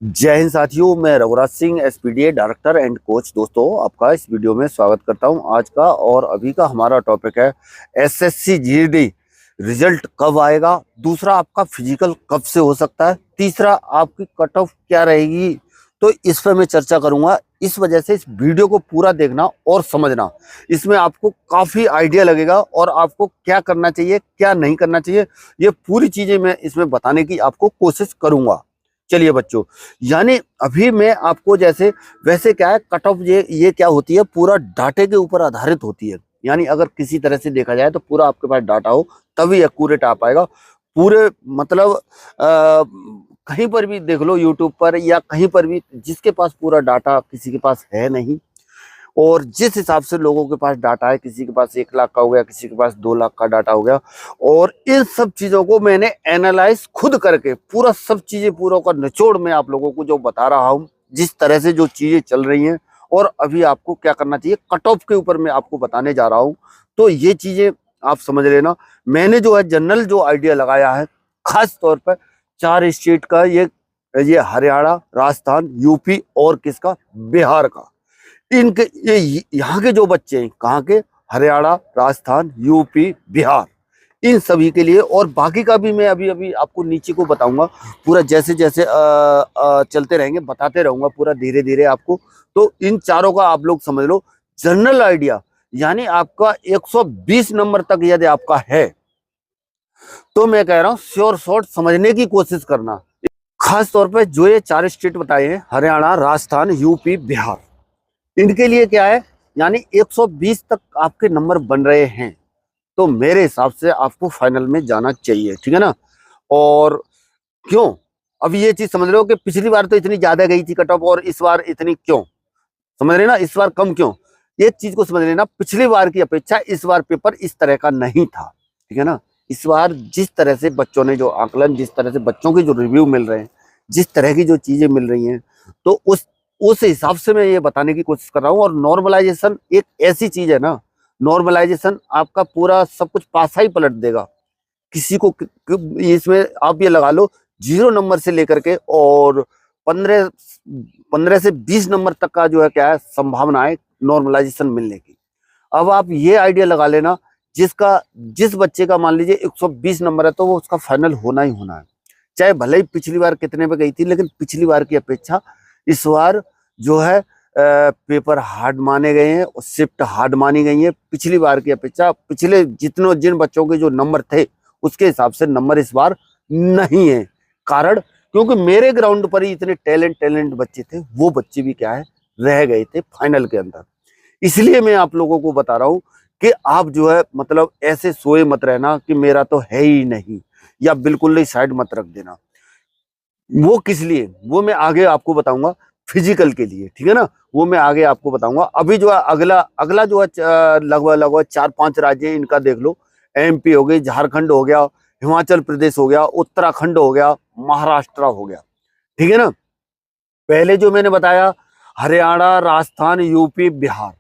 जय हिंद साथियों, मैं Raghuraj Singh SPDA director and coach. दोस्तों, आपका इस वीडियो में स्वागत करता हूं। आज का और अभी का हमारा टॉपिक है एसएससी जीडी रिजल्ट कब आएगा। दूसरा, आपका फिजिकल कब से हो सकता है। तीसरा, आपकी कट ऑफ क्या रहेगी। तो इस पर मैं चर्चा करूंगा। इस वजह से इस वीडियो को पूरा देखना और समझना, इसमें आपको काफी आइडिया लगेगा और आपको क्या करना चाहिए क्या नहीं करना चाहिए, ये पूरी चीजें मैं इसमें बताने की आपको कोशिश करूंगा। चलिए बच्चों, यानी अभी मैं आपको जैसे वैसे क्या है, कट ऑफ ये क्या होती है, पूरा डाटे के ऊपर आधारित होती है। यानी अगर किसी तरह से देखा जाए तो पूरा आपके पास डाटा हो तभी एक्यूरेट आ पाएगा। पूरे मतलब कहीं पर भी देख लो, यूट्यूब पर या कहीं पर भी, जिसके पास पूरा डाटा किसी के पास है नहीं। और जिस हिसाब से लोगों के पास डाटा है, किसी के पास 1 लाख का हो गया, किसी के पास 2 लाख का डाटा हो गया। और इन सब चीजों को मैंने एनालाइज खुद करके पूरा सब चीजें पूरा का निचोड़ में आप लोगों को जो बता रहा हूं, जिस तरह से जो चीजें चल रही हैं और अभी आपको क्या करना चाहिए, कट ऑफ के ऊपर मैं आपको बताने जा रहा हूं। तो ये चीजें आप समझ लेना। मैंने जो है जनरल जो आइडिया लगाया है, खास तौर पर 4 स्टेट का, ये हरियाणा, राजस्थान, यूपी और किसका, बिहार का। इनके ये यहाँ के जो बच्चे हैं, कहाँ के, हरियाणा, राजस्थान, यूपी, बिहार, इन सभी के लिए। और बाकी का भी मैं अभी अभी आपको नीचे को बताऊंगा। पूरा जैसे जैसे चलते रहेंगे, बताते रहूंगा पूरा धीरे धीरे आपको। तो इन चारों का आप लोग समझ लो जनरल आइडिया। यानी आपका 120 नंबर तक यदि आपका है तो मैं कह रहा हूँ श्योर शॉर्ट समझने की कोशिश करना। खास तौर पर जो ये 4 स्टेट बताए हैं, हरियाणा, राजस्थान, यूपी, बिहार, इनके लिए क्या है, यानी 120 तक आपके नंबर बन रहे हैं तो मेरे हिसाब से आपको फाइनल में जाना चाहिए, ठीक है ना। और क्यों, अब ये चीज समझ रहे हो कि पिछली बार तो इतनी ज्यादा गई थी कट ऑफ और इस बार इतनी क्यों, समझ रहे ना, इस बार कम क्यों। एक चीज को समझ लेना, पिछली बार की अपेक्षा इस बार पेपर इस तरह का नहीं था, ठीक है ना। इस बार जिस तरह से बच्चों ने जो आकलन, जिस तरह से बच्चों के जो रिव्यू मिल रहे हैं, जिस तरह की जो चीजें मिल रही हैं, तो उस हिसाब से मैं ये बताने की कोशिश कर रहा हूँ। और नॉर्मलाइजेशन एक ऐसी चीज है ना, नॉर्मलाइजेशन आपका पूरा सब कुछ पासा ही पलट देगा। किसी को इसमें आप ये लगा लो 0 नंबर से लेकर के और 15 15 से 20 नंबर तक का जो है क्या है, संभावना है नॉर्मलाइजेशन मिलने की। अब आप ये आइडिया लगा लेना, जिस बच्चे का मान लीजिए 120 नंबर है तो वो उसका फाइनल होना ही होना है। चाहे भले ही पिछली बार कितने पे गई थी, लेकिन पिछली बार की अपेक्षा इस बार जो है पेपर हार्ड माने गए हैं और शिफ्ट हार्ड मानी गई है। पिछली बार की अपेक्षा पिछले जिन बच्चों के जो नंबर थे उसके हिसाब से नंबर इस बार नहीं है। कारण, क्योंकि मेरे ग्राउंड पर ही इतने टैलेंट बच्चे थे, वो बच्चे भी क्या है, रह गए थे फाइनल के अंदर। इसलिए मैं आप लोगों को बता रहा हूं कि आप जो है मतलब ऐसे सोए मत रहना कि मेरा तो है ही नहीं, या बिल्कुल नहीं साइड मत रख देना। वो किस लिए, वो मैं आगे आपको बताऊंगा। फिजिकल के लिए, ठीक है ना, वो मैं आगे आपको बताऊंगा। अभी जो है अगला अगला जो है लगभग लगभग 4-5 राज्य हैं, इनका देख लो। एमपी हो गई, झारखंड हो गया, हिमाचल प्रदेश हो गया, उत्तराखंड हो गया, महाराष्ट्र हो गया, ठीक है ना। पहले जो मैंने बताया हरियाणा, राजस्थान, यूपी, बिहार,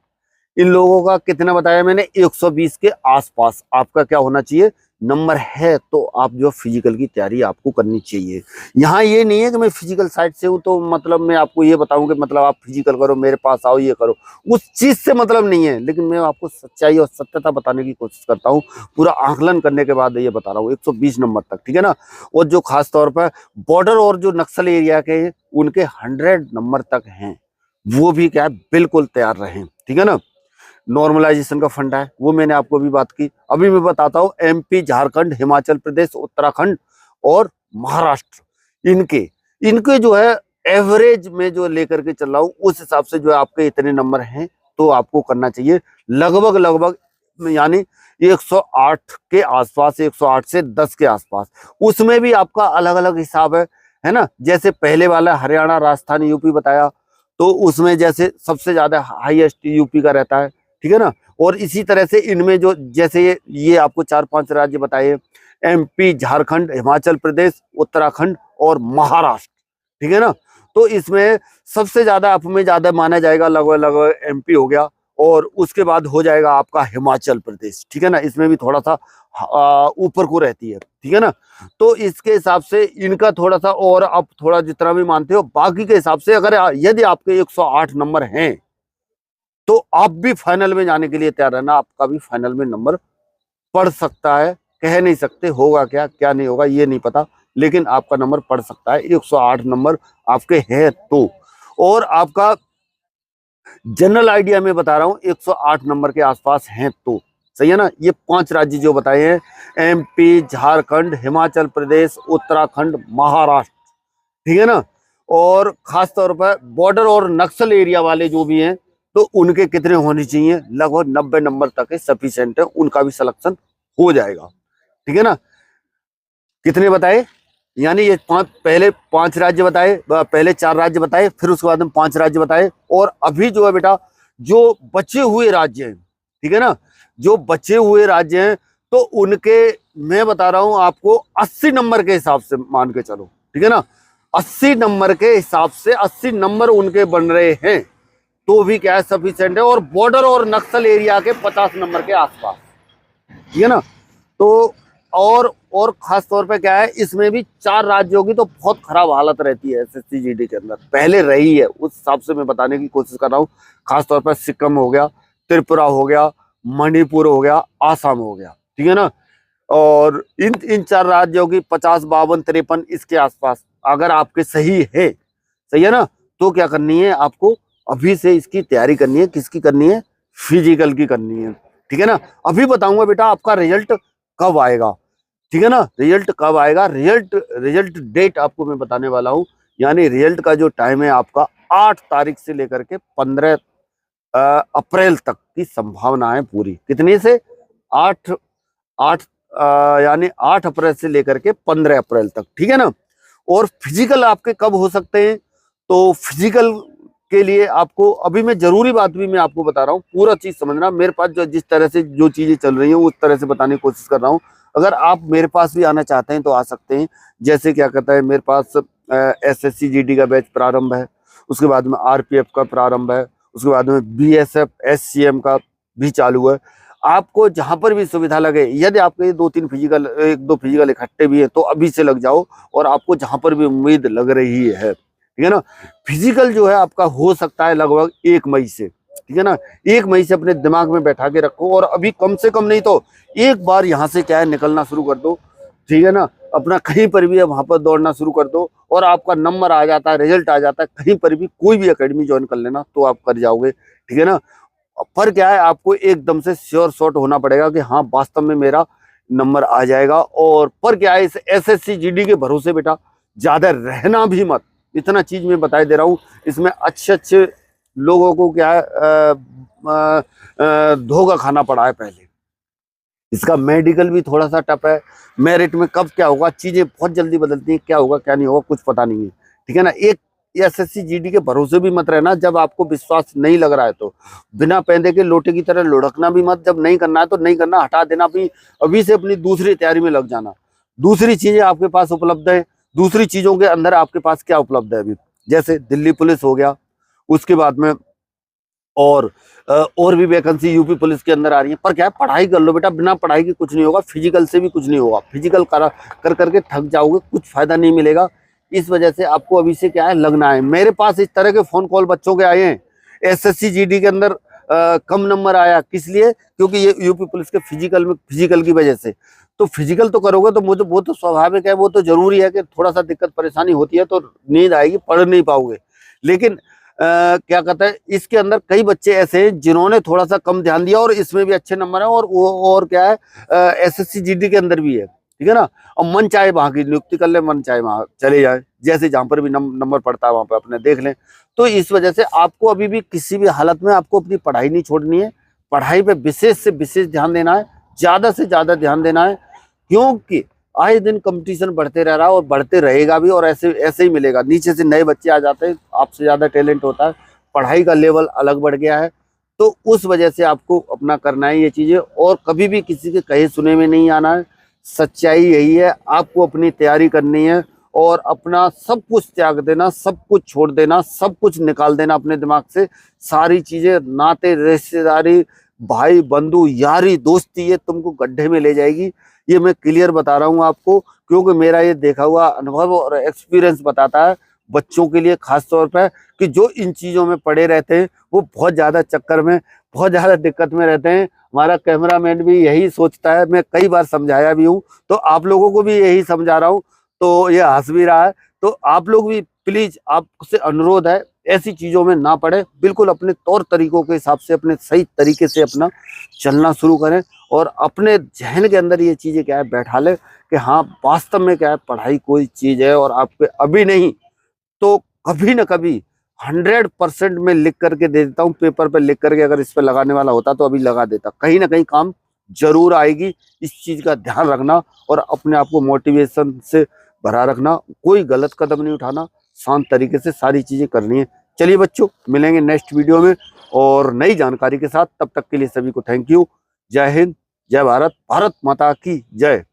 इन लोगों का कितना बताया मैंने, 120 के आसपास आपका क्या होना चाहिए, नंबर है। तो आप जो फिजिकल की तैयारी आपको करनी चाहिए। यहाँ ये नहीं है कि मैं फिजिकल साइड से हूँ तो मतलब मैं आपको ये बताऊं कि मतलब आप फिजिकल करो, मेरे पास आओ, ये करो, उस चीज से मतलब नहीं है। लेकिन मैं आपको सच्चाई और सत्यता बताने की कोशिश करता हूँ, पूरा आकलन करने के बाद ये बता रहा हूँ 120 नंबर तक, ठीक है ना। और जो खास तौर पर बॉर्डर और जो नक्सल एरिया के हैं, उनके 100 नंबर तक हैं, वो भी क्या है, बिल्कुल तैयार रहें, ठीक है ना। नॉर्मलाइजेशन का फंडा है, वो मैंने आपको भी बात की। अभी मैं बताता हूँ एमपी, झारखंड, हिमाचल प्रदेश, उत्तराखंड और महाराष्ट्र, इनके इनके जो है एवरेज में जो लेकर के चल रहा हूँ, उस हिसाब से जो है आपके इतने नंबर हैं तो आपको करना चाहिए लगभग लगभग, यानी 108 के आसपास, 108 से 10 के आसपास। उसमें भी आपका अलग अलग हिसाब है ना। जैसे पहले वाला हरियाणा, राजस्थान, यूपी बताया, तो उसमें जैसे सबसे ज्यादा हाईएस्ट यूपी का रहता है, ठीक है ना। और इसी तरह से इनमें जो जैसे ये आपको 4-5 राज्य बताए, एमपी, झारखंड, हिमाचल प्रदेश, उत्तराखंड और महाराष्ट्र, ठीक है ना। तो इसमें सबसे ज्यादा आप में ज्यादा माना जाएगा लगभग लगभग एमपी हो गया, और उसके बाद हो जाएगा आपका हिमाचल प्रदेश, ठीक है ना। इसमें भी थोड़ा सा ऊपर को रहती है, ठीक है ना। तो इसके हिसाब से इनका थोड़ा सा, और आप थोड़ा जितना भी मानते हो बाकी के हिसाब से, अगर यदि आपके 108 नंबर हैं तो आप भी फाइनल में जाने के लिए तैयार रहना। आपका भी फाइनल में नंबर पढ़ सकता है, कह नहीं सकते होगा क्या क्या नहीं होगा ये नहीं पता, लेकिन आपका नंबर पढ़ सकता है। 108 नंबर आपके हैं तो, और आपका जनरल आइडिया में बता रहा हूं 108 नंबर के आसपास हैं तो, सही है ना। ये 5 राज्य जो बताए हैं, एमपी, झारखंड, हिमाचल प्रदेश, उत्तराखंड, महाराष्ट्र, ठीक है ना। और खास तौर पर बॉर्डर और नक्सल एरिया वाले जो भी हैं, तो उनके कितने होने चाहिए, लगभग 90 नंबर तक सफिशिएंट है, उनका भी सिलेक्शन हो जाएगा, ठीक है ना। कितने बताए, यानी ये पहले 5 राज्य बताए, पहले 4 राज्य बताए, फिर उसके बाद में 5 राज्य बताए, और अभी जो है बेटा जो बचे हुए राज्य हैं, ठीक है ना, जो बचे हुए राज्य हैं तो उनके मैं बता रहा हूं आपको 80 नंबर के हिसाब से मान के चलो, ठीक है ना। 80 नंबर के हिसाब से 80 नंबर उनके बन रहे हैं तो भी क्या है, सफिशिएंट है। और बॉर्डर और नक्सल एरिया के 50 नंबर के आसपास, ठीक है ना। तो और खास तौर पे क्या है, इसमें भी 4 राज्यों की तो बहुत खराब हालत रहती है एसएससी जीडी के अंदर, पहले रही है, उस हिसाब से मैं बताने की कोशिश कर रहा हूँ। खास तौर पर सिक्किम हो गया, त्रिपुरा हो गया, मणिपुर हो गया, आसाम हो गया, ठीक है ना। और इन 4 राज्यों की 50, 52, 53 इसके आसपास अगर आपके सही है, सही है ना, तो क्या करनी है आपको, अभी से इसकी तैयारी करनी है। किसकी करनी है, फिजिकल की करनी है, ठीक है ना। अभी बताऊंगा बेटा आपका रिजल्ट कब आएगा, ठीक है ना। रिजल्ट कब आएगा, रिजल्ट डेट आपको मैं बताने वाला हूं। यानी रिजल्ट का जो टाइम है आपका 8 तारीख से लेकर के 15 अप्रैल तक की संभावना है पूरी। कितनी से, 8 8 यानी 8 अप्रैल से लेकर के 15 अप्रैल तक, ठीक है ना। और फिजिकल आपके कब हो सकते हैं, तो फिजिकल के लिए आपको अभी मैं जरूरी बात भी मैं आपको बता रहा हूँ, पूरा चीज समझना। मेरे पास जो जिस तरह से जो चीजें चल रही हैं उस तरह से बताने की कोशिश कर रहा हूँ। अगर आप मेरे पास भी आना चाहते हैं तो आ सकते हैं। जैसे क्या कहता है, मेरे पास एसएससी जीडी का बैच प्रारंभ है, उसके बाद में आरपीएफ का प्रारंभ है, उसके बाद में बीएसएफ एससीएम का भी चालू है। आपको जहां पर भी सुविधा लगे, यदि आपके 2-3 फिजिकल, 1-2 फिजिकल इकट्ठे भी है तो अभी से लग जाओ, और आपको जहां पर भी उम्मीद लग रही है, ठीक है ना। फिजिकल जो है आपका हो सकता है लगभग 1 मई से, ठीक है ना। 1 मई से अपने दिमाग में बैठा के रखो, और अभी कम से कम नहीं तो एक बार यहाँ से क्या है निकलना शुरू कर दो, ठीक है ना। अपना कहीं पर भी है वहां पर दौड़ना शुरू कर दो, और आपका नंबर आ जाता है, रिजल्ट आ जाता है, कहीं पर भी कोई भी एकेडमी ज्वाइन कर लेना तो आप कर जाओगे, ठीक है ना। पर क्या है, आपको एकदम से श्योर शॉट होना पड़ेगा कि हाँ वास्तव में मेरा नंबर आ जाएगा। और पर क्या है, इस एसएससी जीडी के भरोसे बेटा ज्यादा रहना भी मत। इतना चीज मैं बता दे रहा हूँ, इसमें अच्छे अच्छे लोगों को क्या है धोखा खाना पड़ा है पहले। इसका मेडिकल भी थोड़ा सा टफ है, मेरिट में कब क्या होगा, चीजें बहुत जल्दी बदलती हैं, क्या होगा क्या नहीं होगा कुछ पता नहीं है, ठीक है ना। एक एसएससी जीडी के भरोसे भी मत रहना, जब आपको विश्वास नहीं लग रहा है तो बिना पैदे के लोटे की तरह लुढ़कना भी मत। जब नहीं करना है तो नहीं करना, हटा देना भी, अभी से अपनी दूसरी तैयारी में लग जाना। दूसरी चीजें आपके पास उपलब्ध है, दूसरी चीजों के अंदर आपके पास क्या उपलब्ध है अभी, जैसे दिल्ली पुलिस हो गया, उसके बाद में और भी वैकेंसी यूपी पुलिस के अंदर आ रही है। पर क्या है, पढ़ाई कर लो बेटा, बिना पढ़ाई के कुछ नहीं होगा, फिजिकल से भी कुछ नहीं होगा। फिजिकल कर करके थक जाओगे, कुछ फायदा नहीं मिलेगा। इस वजह से आपको अभी से क्या है लगना है। मेरे पास इस तरह के फोन कॉल बच्चों के आए हैं, एसएससी जीडी के अंदर कम नंबर आया, किस लिए, क्योंकि ये यूपी पुलिस के फिजिकल की वजह से। तो फिजिकल तो करोगे तो मुझे वो तो स्वाभाविक है, वो तो जरूरी है कि थोड़ा सा दिक्कत परेशानी होती है तो नींद आएगी, पढ़ नहीं पाओगे। लेकिन क्या कहते हैं, इसके अंदर कई बच्चे ऐसे हैं जिन्होंने थोड़ा सा कम ध्यान दिया और इसमें भी अच्छे नंबर है, और क्या है एसएससी जीडी के अंदर भी है, ठीक है ना। और मन चाहे वहां की नियुक्ति कर ले, मन चाहे वहां चले जाए, जैसे जहां पर भी नंबर पड़ता है वहां पर अपने देख लें। तो इस वजह से आपको अभी भी किसी भी हालत में आपको अपनी पढ़ाई नहीं छोड़नी है, पढ़ाई पे विशेष से विशेष ध्यान देना है, ज्यादा से ज्यादा ध्यान देना है, क्योंकि आए दिन कंपटीशन बढ़ते रह रहा है और बढ़ते रहेगा भी, और ऐसे ऐसे ही मिलेगा। नीचे से नए बच्चे आ जाते हैं, आपसे ज्यादा टैलेंट होता है, पढ़ाई का लेवल अलग बढ़ गया है। तो उस वजह से आपको अपना करना है ये चीजें, और कभी भी किसी के कहे सुने में नहीं आना है। सच्चाई यही है, आपको अपनी तैयारी करनी है और अपना सब कुछ त्याग देना, सब कुछ छोड़ देना, सब कुछ निकाल देना अपने दिमाग से। सारी चीजें, नाते, रिश्तेदारी, भाई बंधु यारी दोस्ती ये तुमको गड्ढे में ले जाएगी। ये मैं क्लियर बता रहा हूँ आपको, क्योंकि मेरा ये देखा हुआ अनुभव और एक्सपीरियंस बताता है बच्चों के लिए खास तौर पर, कि जो इन चीजों में पड़े रहते हैं वो बहुत ज्यादा चक्कर में, बहुत ज्यादा दिक्कत में रहते हैं। हमारा कैमरामैन भी यही सोचता है, मैं कई बार समझाया भी हूँ, तो आप लोगों को भी यही समझा रहा हूँ, तो ये हंस भी रहा है। तो आप लोग भी प्लीज, आपसे अनुरोध है, ऐसी चीजों में ना पड़े, बिल्कुल अपने तौर तरीकों के हिसाब से अपने सही तरीके से अपना चलना शुरू करें, और अपने जहन के अंदर ये चीजें क्या है बैठा ले कि हाँ वास्तव में क्या है, पढ़ाई कोई चीज है, और आपके अभी नहीं तो कभी ना कभी 100% में लिख करके दे देता हूँ, पेपर पे लिख करके, अगर इस पे लगाने वाला होता तो अभी लगा देता। कहीं ना कहीं काम जरूर आएगी, इस चीज का ध्यान रखना और अपने आप को मोटिवेशन से भरा रखना। कोई गलत कदम नहीं उठाना, शांत तरीके से सारी चीजें करनी है। चलिए बच्चों, मिलेंगे नेक्स्ट वीडियो में और नई जानकारी के साथ। तब तक के लिए सभी को थैंक यू। जय हिंद, जय भारत, भारत माता की जय।